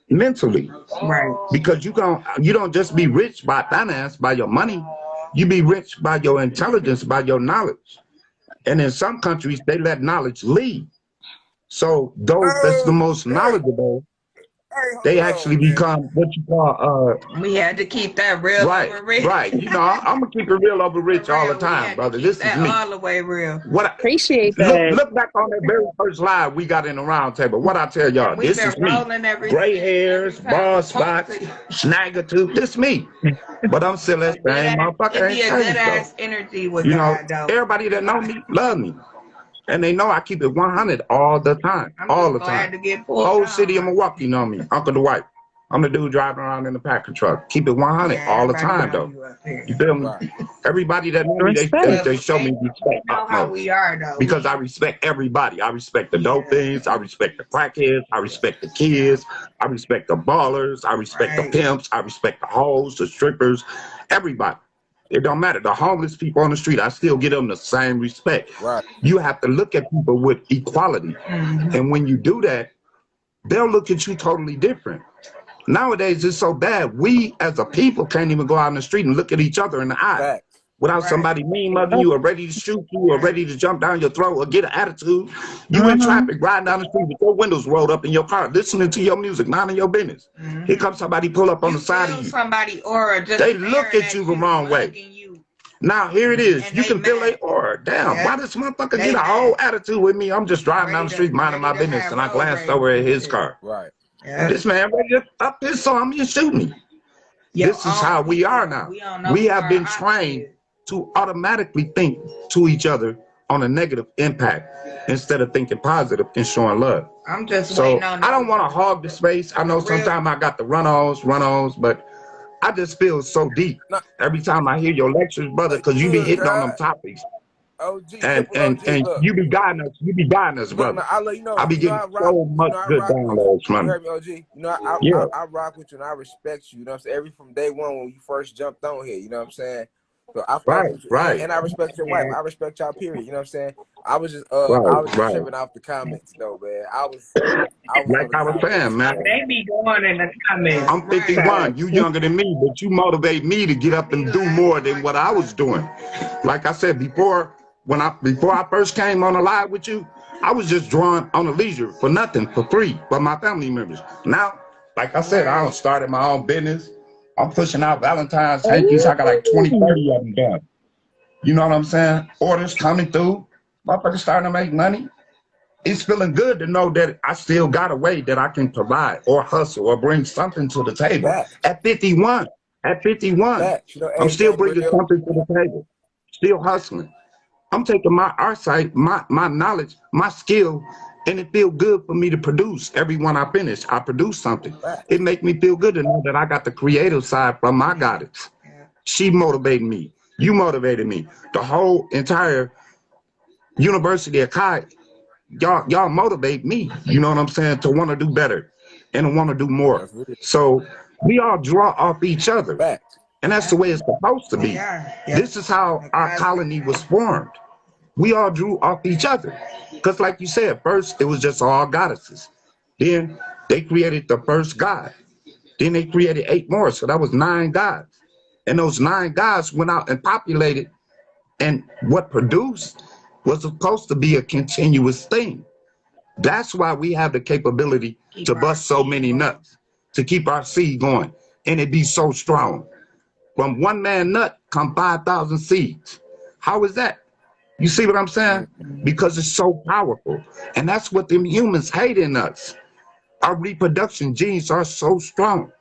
mentally. Right. Because you don't just be rich by finance, by your money. You be rich by your intelligence, by your knowledge. And in some countries, they let knowledge lead. So those that's the most knowledgeable, they actually become what you call We had to keep that real right, over rich. right. You know, I'm gonna keep it real over rich all the We time, had to brother. keep This is that me. all the way real. Appreciate Look that. look back on that very first live we got in the round table. What I tell y'all, We've this been is me. rolling every Gray hairs, every time bald we talk spots, to you. snagger tooth. This me. But I'm still that Good same ass, motherfucker. it be Ain't a good changed ass though. energy with You know, God though. everybody that know me love me. And they know I keep it 100 all the time. I'm All just the glad time. to get pulled Whole down. city of Milwaukee know me. Uncle Dwight. I'm the dude driving around in the Packer truck. Keep it 100 Yeah, all the everybody time know though. you up here. You feel me? Right. Everybody that know me, Respect. they show me They respect know how utmost. we are though. Because I respect everybody. I respect the dope things. I respect the crackheads. I respect the kids. I respect the ballers. I respect the Right. pimps. I respect the hoes, the strippers, everybody. It don't matter. The homeless people on the street, I still give them the same respect. Right. You have to look at people with equality. Mhm. And when you do that, they'll look at you totally different. Nowadays, it's so bad. We as a people can't even go out in the street and look at each other in the eye Facts. without Right. somebody mean mugging you or ready to shoot you or ready to jump down your throat or get an attitude. You in traffic riding down the street with your windows rolled up in your car, listening to your music, minding your business. Here comes somebody pull up on You the side feel of you. somebody aura just They look staring at you the wrong way. mugging you, Now here it is. and You they can feel mad. their aura. Damn, Yeah. why this motherfucker They get a mad. whole attitude with me? I'm just driving down Ready the street minding my ready to business, have and I road glanced rage over at and his shit. car. Right. Yeah. This man ready to up his so I'm gonna shoot me. Your This is own how we people, are now. we don't know We who have our been ops trained is. to automatically think to each other on a negative impact instead of thinking positive and showing love. I'm just So waiting on I don't them. want to hog the space. I know The real- sometimes I got the run-ons, but I just feel so deep No, every time I hear your lectures, brother, because you be good hitting on them God. topics OG, and triple and OG. and Look. you be guiding us. You be guiding us, Look, brother. now I let you know. I be You know getting I rock. so You much know I good rock with you. downloads You from heard you. me, OG. You know I Yeah, I rock with you and I respect you. You know what I'm saying? Every from day one when you first jumped on here. You know what I'm saying? So I fuck right, with you right, and I respect your wife. Yeah. I respect y'all. Period. You know what I'm saying? I was right, just right. tripping off the comments though, man. I was Like on the I was comments. saying, man. They be going in the comments. I'm Right. 51. You younger than me, but you motivate me to get up and do more than what I was doing. Like I said before, before I first came on a live with you, I was just drawing on a leisure for nothing, for free, for my family members. Now, like I said, I started my own business. I'm pushing out Valentine's hankies. I got like 20, 30 of them done. You know what I'm saying? Orders coming through. Motherfuckers starting to make money. It's feeling good to know that I still got a way that I can provide or hustle or bring something to the table. Facts. At 51, at 51, Facts. You know, I'm age still ain't bringing real. something to the table, still hustling. I'm taking my artsight, my knowledge, my skill, and it feel good for me to produce. Every one I finish, I produce something. It Facts. make me feel good to know that I got the creative side from my goddess. She motivated me. You motivated me. The whole entire University of Kai, y'all motivate me. You know what I'm saying? To want to do better and to want to do more. That's real. So we all draw off each other. Facts. And that's the way it's supposed to be. Yeah. This is how our colony was formed. We all drew off each other. Because like you said, first it was just all goddesses. Then they created the first god. Then they created 8 more. So that was 9 gods. And those 9 gods went out and populated. And what produced was supposed to be a continuous thing. That's why we have the capability to bust so many nuts, to keep our seed going. And it be so strong. From one man nut come 5,000 seeds. How is that? You see what I'm saying? Because it's so powerful. And that's what them humans hate in us. Our reproduction genes are so strong.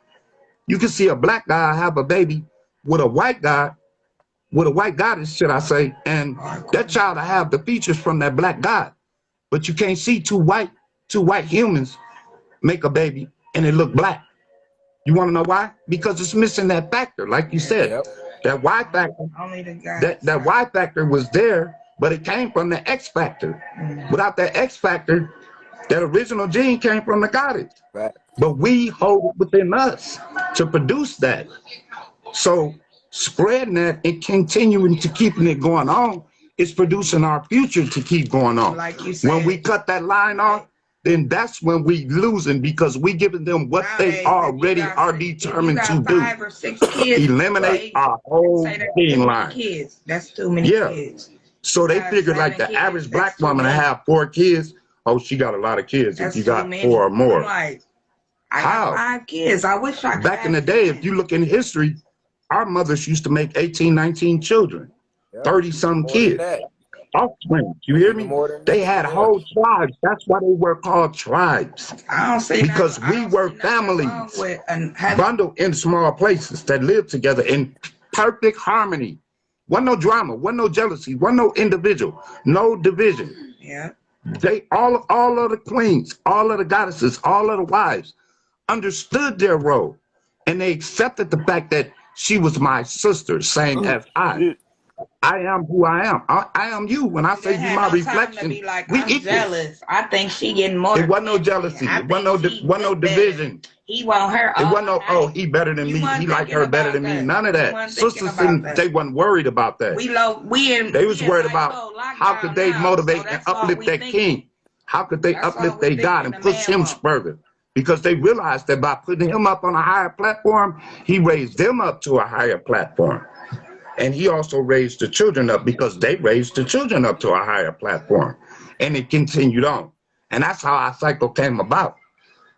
You can see a black guy have a baby with a white guy, with a white goddess, should I say, and that child will have the features from that black god. But you can't see two white humans make a baby and it look black. You want to know why? Because it's missing that factor, like you said. Yep. That Y factor, Only the guy. that Y factor was there, but it came from the X factor. Without that X factor, that original gene came from the goddess. Facts. but we hold it within us to produce that. So spreading that and continuing to keeping it going on is producing our future to keep going on. Like you said, when we cut that line off, then that's when we losing because we giving them what they already are determined to do. 5 or 6 kids, eliminate our whole team line. Kids. That's too many kids. So they figured like the average black woman to have 4 kids. Oh, she got a lot of kids if you got 4 or more. Like, I got 5 kids. I wish I could. Back in the day, if you look in history, our mothers used to make 18, 19 children, 30-some kids. Offspring, you hear me? They had whole tribes. That's why they were called tribes. I don't see because we were families bundled in small places that lived together in perfect harmony. Wasn't no drama, wasn't no jealousy, wasn't no individual, no division. Yeah. They all of the queens, all of the goddesses, all of the wives understood their role, and they accepted the fact that she was my sister, same as I. I am who I am. I am you. When I say you my reflection, like, we I'm equal. Jealous. I think she getting more. It wasn't no jealousy. It wasn't no division. He want her. It wasn't no, oh, he better than me. He like her better than me. None of that. Sisters, they wasn't worried about that. They was worried about how could they motivate and uplift that king? How could they uplift their God and push him further? Because they realized that by putting him up on a higher platform, he raised them up to a higher platform. And he also raised the children up because they raised the children up to a higher platform. And it continued on. And that's how our cycle came about.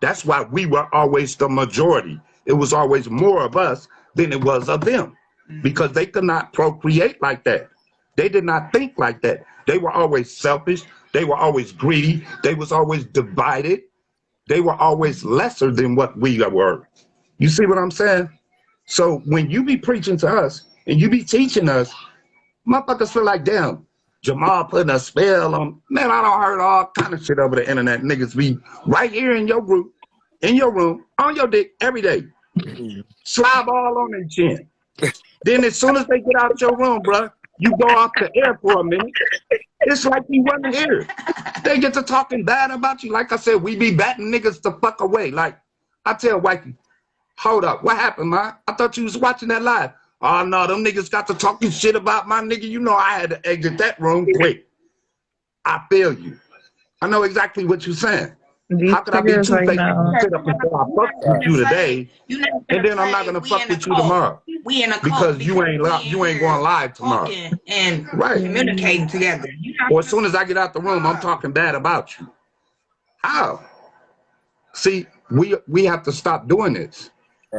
That's why we were always the majority. It was always more of us than it was of them. Because they could not procreate like that. They did not think like that. They were always selfish. They were always greedy. They was always divided. They were always lesser than what we were. You see what I'm saying? So when you be preaching to us, and you be teaching us, motherfuckers feel like, damn, Jamal putting a spell on. Man, I done heard all kind of shit over the internet. Niggas be right here in your group, in your room, on your dick every day. Slide ball on their chin. Then as soon as they get out of your room, bro, you go off the air for a minute. It's like you wasn't here. They get to talking bad about you. Like I said, we be batting niggas the fuck away. Like, I tell wifey, hold up, what happened, man? I thought you was watching that live. Oh, no, them niggas got to talking shit about my nigga. You know I had to exit that room quick. I feel you. I know exactly what you're saying. How could I be two-faced sit up and say I fucked with you today, and then I'm not going to fuck with you tomorrow? We in a because you ain't going live tomorrow. And communicating together. Or as soon as I get out the room, I'm talking bad about you. How? See, we have to stop doing this.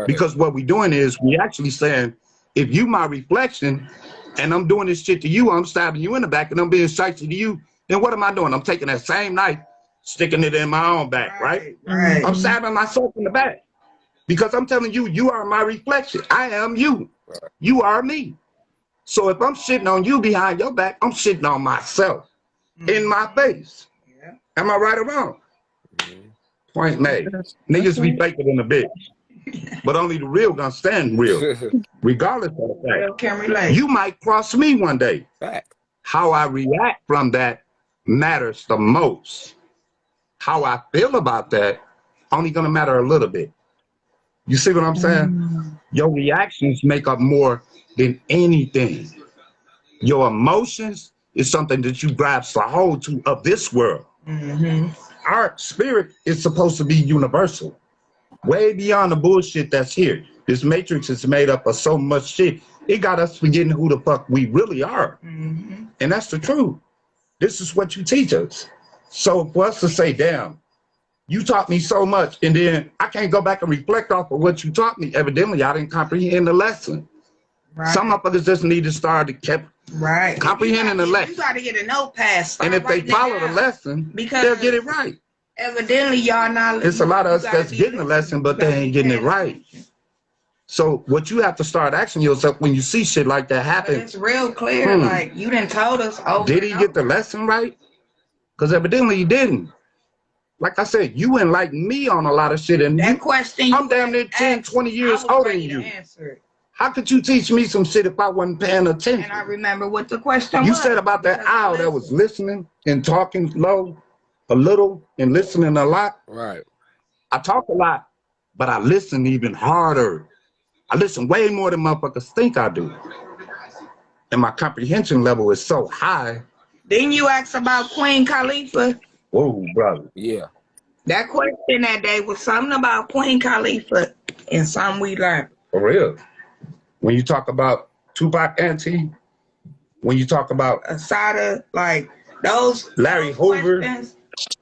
Because what we're doing is we actually saying, if you my reflection and I'm doing this shit to you, I'm stabbing you in the back and I'm being shitey to you, then what am I doing? I'm taking that same knife, sticking it in my own back, right? I'm stabbing myself in the back. Because I'm telling you, you are my reflection. I am you. You are me. So if I'm shitting on you behind your back, I'm shitting on myself in my face. Am I right or wrong? Point made. Niggas be faker than a bitch. But only the real gonna stand real, regardless of the fact. You might cross me one day. How I react from that matters the most. How I feel about that only gonna matter a little bit. You see what I'm saying? Your reactions make up more than anything. Your emotions is something that you grasp a hold to of this world. Our spirit is supposed to be universal. Way beyond the bullshit that's here. This matrix is made up of so much shit. It got us forgetting who the fuck we really are. And that's the truth. This is what you teach us. So for us to say, damn, you taught me so much, and then I can't go back and reflect off of what you taught me. Evidently, I didn't comprehend the lesson. Some motherfuckers just need to start to keep comprehending the lesson. You got to get a notepad. And if they follow the lesson, they'll get it right. Evidently, y'all not. It's a lot of us that's getting the lesson, but they ain't getting it right. So what you have to start asking yourself when you see shit like that happen. But it's real clear. Like, you done told us over. Did he get the lesson right? Because evidently he didn't. Like I said, you enlightened me on a lot of shit. And that question, I'm damn near 10, 20 years older than you. How could you teach me some shit if I wasn't paying attention? And I remember what the question was. You said about that owl that was listening and talking low, a little, and listening a lot. Right. I talk a lot, but I listen even harder. I listen way more than motherfuckers think I do. And my comprehension level is so high. Didn't you ask about Queen Khalifa? Whoa, brother. Yeah. That question that day was something about Queen Khalifa and something we learned. For real. When you talk about Tupac Auntie, when you talk about Asada, like those Larry Hoover, questions,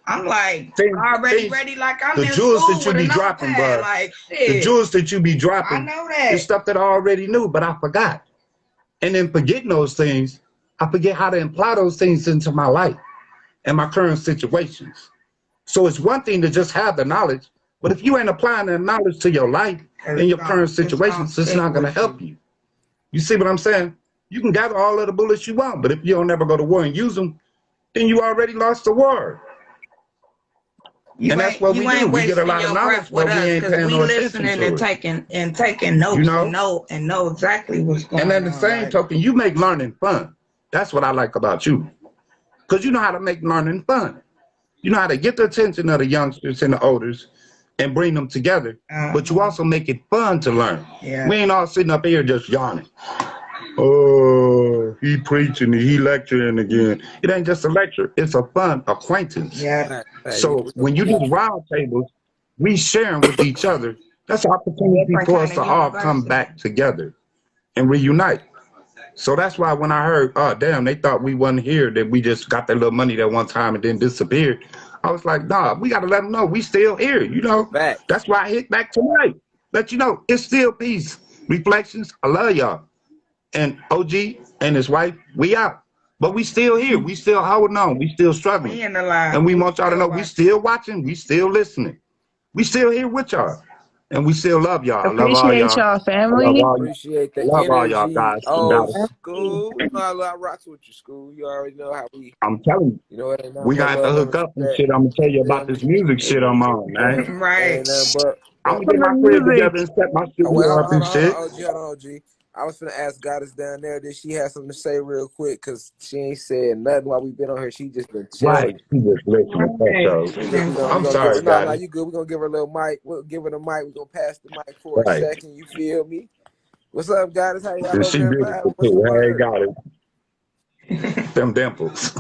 I'm like things, already ready, like I'm the in jewels school that you with a be dropping, notepad, bro. like The shit. jewels that you be I dropping know is that. stuff that I already knew, but I forgot. And then forgetting those things, I forget how to apply those things into my life and my current situations. So it's one thing to just have the knowledge, but if you ain't applying that knowledge to your life and your current situations, it's not going to help you. You see what I'm saying? You can gather all of the bullets you want, but if you don't ever go to war and use them, then you already lost the war. And that's what we do. We get a lot of knowledge, but we ain't paying no attention to and taking notes, you know? and know exactly what's going on. And then the same token, you make learning fun. That's what I like about you. Because you know how to make learning fun. You know how to get the attention of the youngsters and the elders and bring them together. But you also make it fun to learn. Yeah. We ain't all sitting up here just yawning. Oh, he preaching, he lecturing again. It ain't just a lecture. It's a fun acquaintance. Yeah. So when you do round tables, we sharing with each other. That's an opportunity for us to all come back together and reunite. So that's why when I heard, oh, damn, they thought we wasn't here, that we just got that little money that one time and then disappeared. I was like, nah, we got to let them know we still here, you know? Back. That's why I hit back tonight. Let you know, it's still peace. Reflections, I love y'all. And OG and his wife, we out. But we still here. We still holding on. We still struggling. We in the line. And we want y'all to know we still watching. We still listening. We still here with y'all. And we still love y'all. I love all Appreciate y'all. y'all, I love family. all y'all. Appreciate I the love all y'all energy. guys. Oh, school. You know I rocks with you, school. You already know how we. I'm telling you. You know it ain't nothing We but got to love and hook up and respect. shit. I'm going to tell you Feel about me? this music shit I'm on, man. Right. Ain't nothing but. I'm going to For get the my crib music. together and set my Oh, wait, studio hold up on, and hold on, shit. OG, hold on, OG. I was finna ask Goddess down there that she had something to say real quick because she ain't said nothing while we been on here. She just been Right. chilling. She just listening to We that gonna I'm give sorry, her no, guys. you good. We're gonna give her a little mic. We'll give her the mic. We're gonna pass the mic for a Right. second. You feel me? What's up, Goddess? How y'all And over she there beautiful live? What's the too. Hey, word? got it. Them dimples.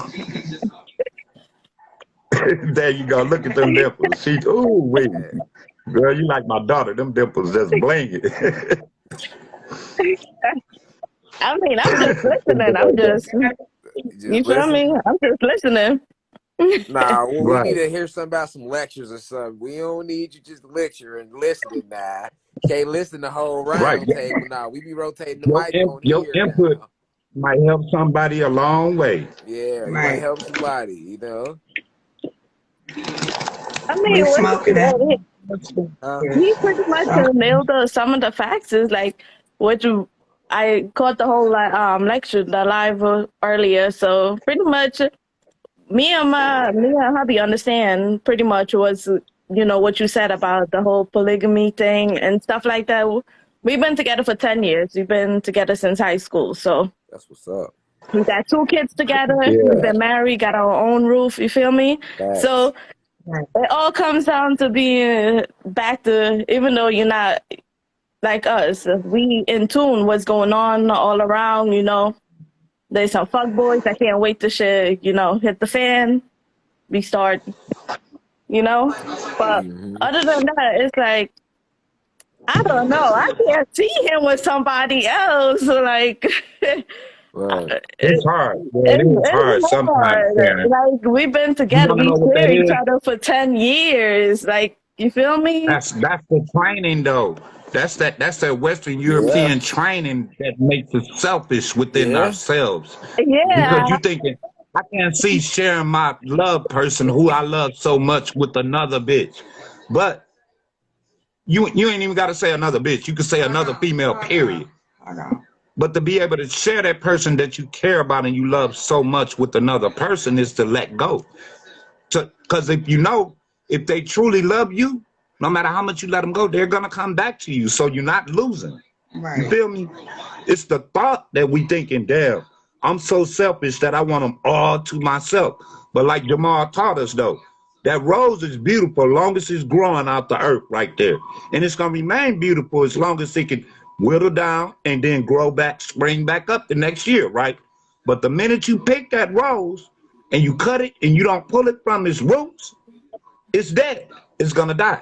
There you go. Look at them dimples. She, ooh, wait. Girl, you like my daughter. Them dimples just blinging. I mean, I'm just listening. I'm just, you Just feel listen. me? I'm just listening. Nah, well, we need Right. to hear something about some lectures or something. We don't need you just lecture and listening now. Can't listen the whole Right. round table now. We be rotating the mic on Your here input now. might help somebody a long way. Yeah, you might Right. help somebody, you know? I We mean, smoking it. Huh? he pretty much nailed some of the facts. Is like what you. I caught the whole lecture, the live earlier. So pretty much, me and hubby understand pretty much was what you said about the whole polygamy thing and stuff like that. We've been together for 10 years. We've been together since high school. So That's what's up. we got 2 kids together. We've Yeah. been married, got our own roof. You feel me? Facts. So it all comes down to being back to, even though you're not like us, we in tune what's going on all around, There's some fuck boys that can't wait to shit, hit the fan. We start, But Mm-hmm. other than that, it's like, I don't know. I can't see him with somebody else. Like, Right. It's hard. Yeah, it is hard it's sometimes, hard. Karen. Like, we've been You together. want to We know what that share each is? other for 10 years. Like, you feel me? That's the training though. That's that Western Yeah. European training that makes us selfish within Yeah. ourselves. Yeah. Because you thinking, I can't see sharing my love person who I love so much with another bitch. But you ain't even gotta say another bitch. You could say another female, period. But to be able to share that person that you care about and you love so much with another person is to let go. Because if they truly love you, no matter how much you let them go, they're gonna come back to you. So you're not losing. Right. You feel me? It's the thought that we thinking, damn, I'm so selfish that I want them all to myself. But like Jamal taught us though, That rose is beautiful as long as it's growing out the earth right there. And it's going to remain beautiful as long as it can whittle down and then grow back, spring back up the next year, right? But the minute you pick that rose and you cut it and you don't pull it from its roots, it's dead. It's going to die.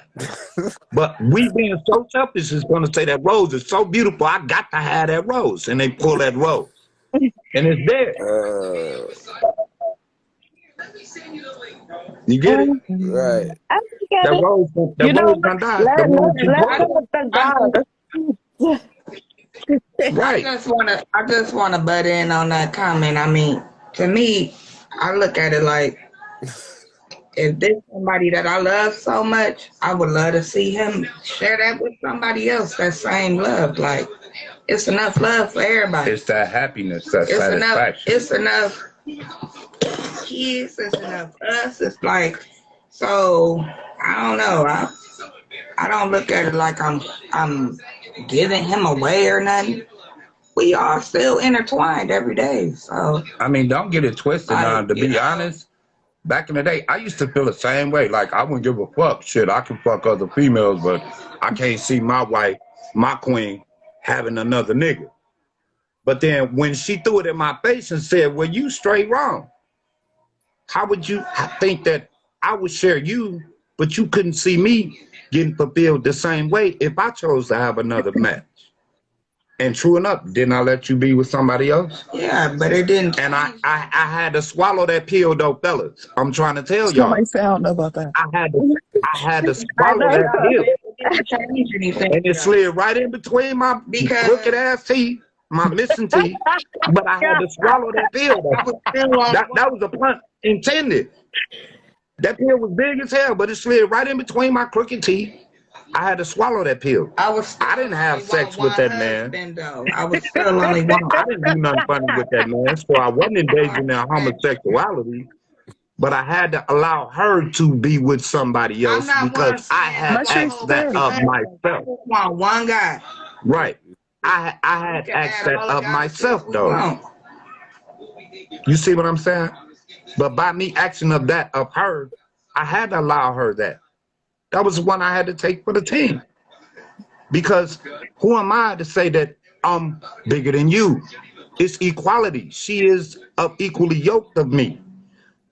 But we being so selfish is going to say that rose is so beautiful, I got to have that rose. And they pull that rose. And it's dead. You get it? Right. I get That it. rose, You know, gonna die let the moment you let pull it. the God. Right. I just wanna butt in on that comment. I mean, to me, I look at it like if there's somebody that I love so much, I would love to see him share that with somebody else. That same love, like it's enough love for everybody. It's that happiness, that It's enough. satisfaction. It's enough kids. It's enough us. It's like so. I don't know. I don't look at it like I'm giving him away or nothing. We are still intertwined every day. So I mean, don't get it twisted. like, To be honest, back in the day, I used to feel the same way. Like I wouldn't give a fuck. Shit, I can fuck other females, but I can't see my wife, my queen, having another nigga. But then when she threw it in my face and said, "Well, you straight wrong. How would you think that I would share you, but you couldn't see me getting fulfilled the same way if I chose to have another match?" And true enough, didn't I let you be with somebody else? yeah, but it didn't. And I had to swallow that pill, though, fellas. I'm trying to tell y'all. Somebody say I don't know about that. I had to I swallow know. that pill. It didn't change anything. And it slid right in between my Because- crooked ass teeth, my missing teeth. But I had to swallow that pill. I was still on. That was a pun intended. That pill was big as hell, but it slid right in between my crooked teeth. I had to swallow that pill. I didn't have sex with that man. Husband, though. I was still only one. I didn't do nothing funny with that man, so I wasn't engaging in homosexuality. But I had to allow her to be with somebody else because I had asked that of myself. I just want one guy. Right. I had asked that of myself, though. You see what I'm saying? But by me asking of that of her, I had to allow her that. That was the one I had to take for the team. Because who am I to say that I'm bigger than you? It's equality. She is of equally yoked of me.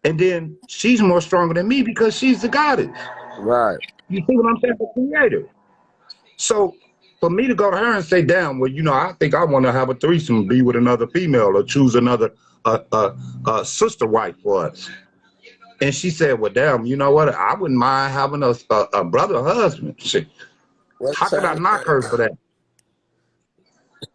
And then she's more stronger than me because she's the goddess. Right. You see what I'm saying? The creator. So for me to go to her and say, damn, well, I think I want to have a threesome, be with another female or choose another sister wife for us. And she said, well, damn, you know what? I wouldn't mind having a brother husband. Shit. How could I knock her for that?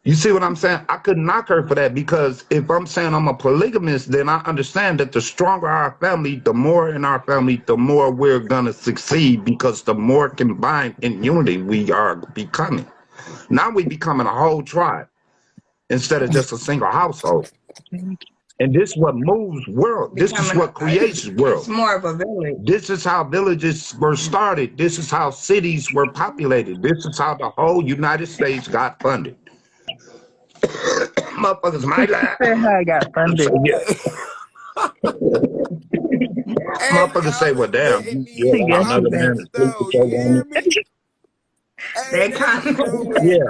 You see what I'm saying? I couldn't knock her for that because if I'm saying I'm a polygamist, then I understand that the stronger our family, the more in our family, the more we're going to succeed because the more combined in unity we are becoming. Now we're becoming a whole tribe instead of just a single household. And this is what moves world. This is what creates world. It's more of a village. This is how villages were started. This is how cities were populated. This is how the whole United States got funded. Motherfuckers might laugh. How I got funded. Yeah. Motherfuckers say, well, damn, another man is They come.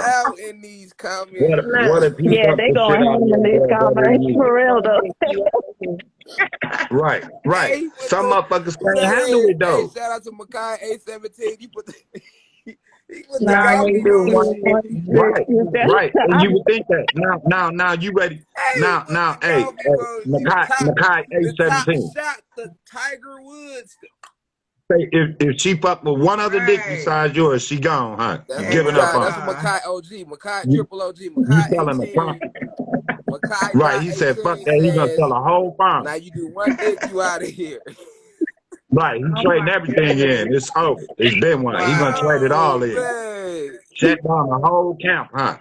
Out in these comments. What if he Yeah, they going home in these comments for real though. Right. Hey, Some motherfuckers can't handle it though. Hey, shout out to Makai A17. He put the he put the Nah, comment you do on. Right. And you would think that. Now you ready? Now, hey, Makai The top A17. shot, the Tiger Woods. Say if she fuck with one other dick besides yours, she gone, huh? That's You giving up on That's her. Makai OG. Makai triple OG. You Makai telling 18. the Makai right, he said, 18 fuck that, he gonna says, tell a whole farm. now you do one dick, you out of here. Right, he trading everything in. It's over. It's been one. He gonna trade it all in. Man. Shut down the whole camp, huh?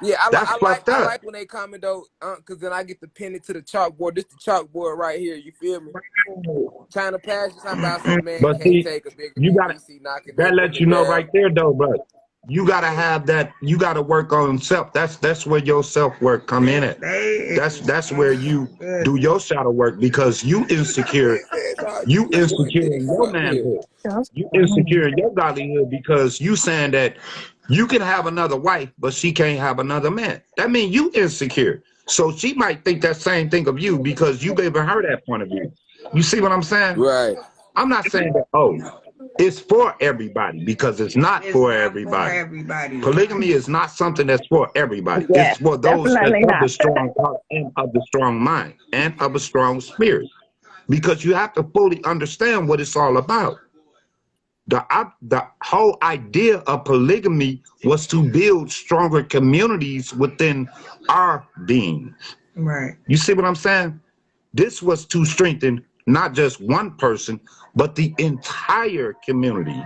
Yeah, That's I fucked up. like when they comment though, cause then I get to pin it to the chalkboard. This the chalkboard right here. You feel me? Trying to pass you something about some man But can't see, take a bigger you gotta- PVC knocking That lets you know down. right there though, bro. You gotta have that. You gotta work on self. That's where your self work come in at. That's where you do your shadow work because you insecure You That's one insecure thing in your fuck here. manhood. That's You funny. insecure in your godlyhood because you saying that you can have another wife, but she can't have another man. That means you insecure. So she might think that same thing of you because you gave her that point of view. You see what I'm saying? Right. I'm not saying that, it's for everybody because it's not It's for not for everybody. everybody. Polygamy is not something that's for everybody. Yeah, It's for those that definitely of not. the strong heart and of the strong mind and of a strong spirit. Because you have to fully understand what it's all about. The whole idea of polygamy was to build stronger communities within our being. Right. You see what I'm saying? This was to strengthen not just one person, but the entire community,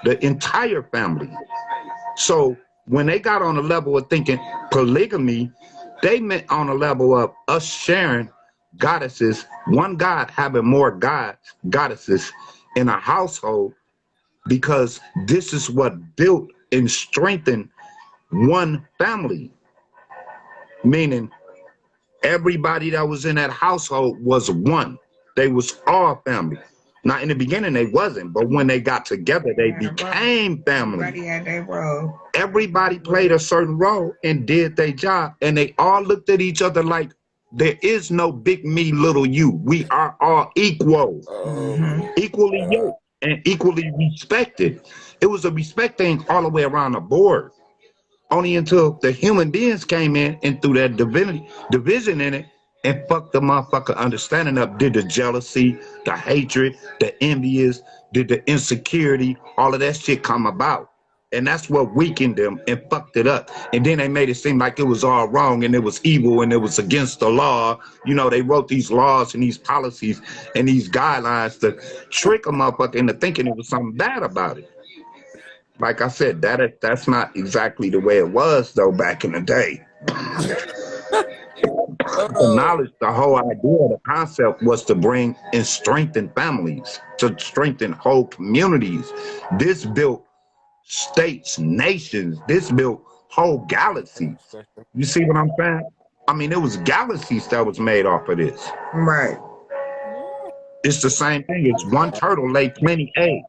the entire family. So when they got on the level of thinking polygamy, they meant on a level of us sharing goddesses, one god having more goddesses in a household, because this is what built and strengthened one family, meaning everybody that was in that household was one. They was all family. Now in the beginning they wasn't, but when they got together, they became family. Everybody had their role. Everybody played a certain role and did their job, and they all looked at each other like there is no big me, little you. We are all equal, Oh. equally yoked, and equally respected. It was a respect thing all the way around the board. Only until the human beings came in and threw that division in it and fucked the motherfucker understanding up. Did the jealousy, the hatred, the envious, did the insecurity, all of that shit come about. And that's what weakened them and fucked it up. And then they made it seem like it was all wrong and it was evil and it was against the law. You know, they wrote these laws and these policies and these guidelines to trick a motherfucker into thinking it was something bad about it. Like I said, that's not exactly the way it was though back in the day. The Oh. knowledge, the whole idea, the concept was to bring and strengthen families, to strengthen whole communities. This built states, nations. This built whole galaxies. You see what I'm saying? I mean, it was galaxies that was made off of this. Right. It's the same thing. It's one turtle laid plenty eggs.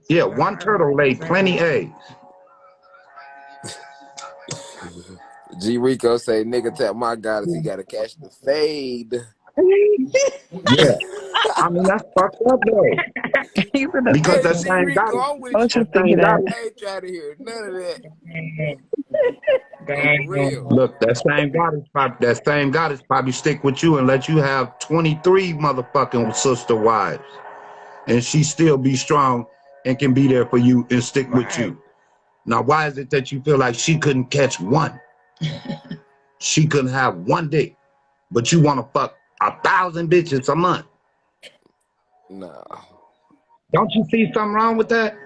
Yeah, one turtle laid plenty eggs. G Rico say, nigga tap my goddess, he gotta catch the fade. Yeah. I mean, that's fucked up though. He's in a Because Hey, that G same Rico, goddess, I'm with What you. you that think same of that? goddess, I ain't trying to hear none of that. For real. look, that same goddess probably stick with you and let you have 23 motherfucking sister wives. And she still be strong and can be there for you and stick with you. Now, why is it that you feel like she couldn't catch one? She couldn't have one dick, but you want to fuck 1,000 bitches a month. No. Don't you see something wrong with that?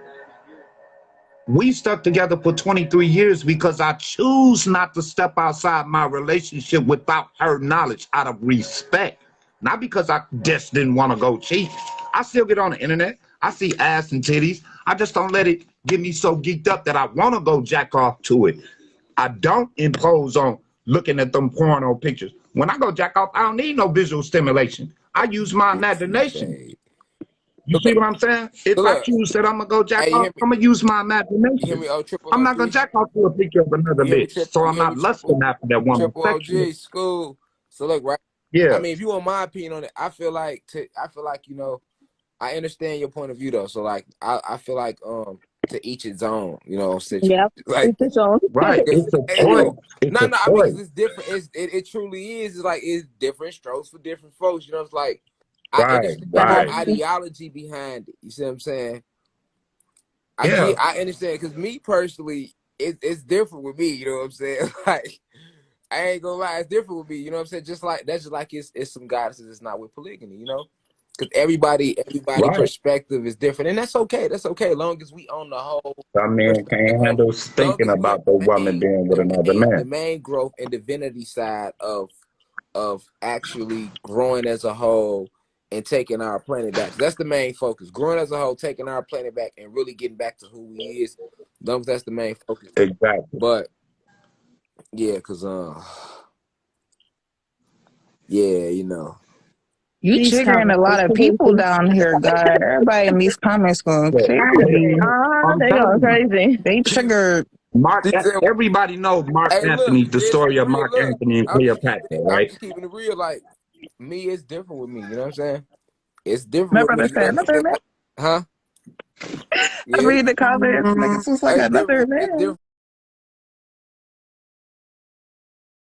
We stuck together for 23 years because I choose not to step outside my relationship without her knowledge, out of respect. Not because I just didn't want to go cheat. I still get on the internet. I see ass and titties. I just don't let it get me so geeked up that I want to go jack off to it. I don't impose on looking at them porno pictures. When I go jack off, I don't need no visual stimulation. I use my imagination. Fade. You see what I'm saying? If So I look, choose that I'm gonna go jack hey, you off, hear me? I'm gonna use my You hear me? imagination. Oh, triple I'm not gonna OG. jack off to a picture of another You hear me? bitch, so You I'm hear me? not lusting after that woman Triple sexually. OG school. So look, right. I Yeah, mean, if you want my opinion on it, I feel like I understand your point of view though. So like, I feel like to each its own. Yep. Like, It's its own. right. because It's a hey, choice. look, It's no, a no, I mean, because choice. it's different. It truly is. It's like it's different strokes for different folks. It's like I Right, understand the right. ideology behind it. You see what I'm saying? Yeah, I understand because me personally, it's different with me. You know what I'm saying? Like, I ain't gonna lie, it's different with me. You know what I'm saying? Just like it's some goddesses. It's not with polygamy. Because everybody right. perspective is different, and that's okay. That's okay, long as we own the whole Some men perspective can't of, handle long thinking as we on about the the woman being with another the man. main growth and divinity side of actually growing as a whole and taking our planet back. So that's the main focus. Growing as a whole, taking our planet back, and really getting back to who we is. Long as that's the main focus. Exactly. But yeah, because Yeah, you know. You Peace triggering a comments. lot of people down here, God. Everybody in these comments going But, crazy. I'm They telling go you, crazy. They triggered. Mark. She said, Everybody knows Mark "Hey, look, Anthony, the just story for of real. Mark Look, Anthony and Cleopatra, I'm right? just keeping it real. Like me, it's different with me. You know what I'm saying? It's different My with me. brother You said, know, another man. huh? I Yeah. read the comments. Niggas was like, It's different. another It's man. different.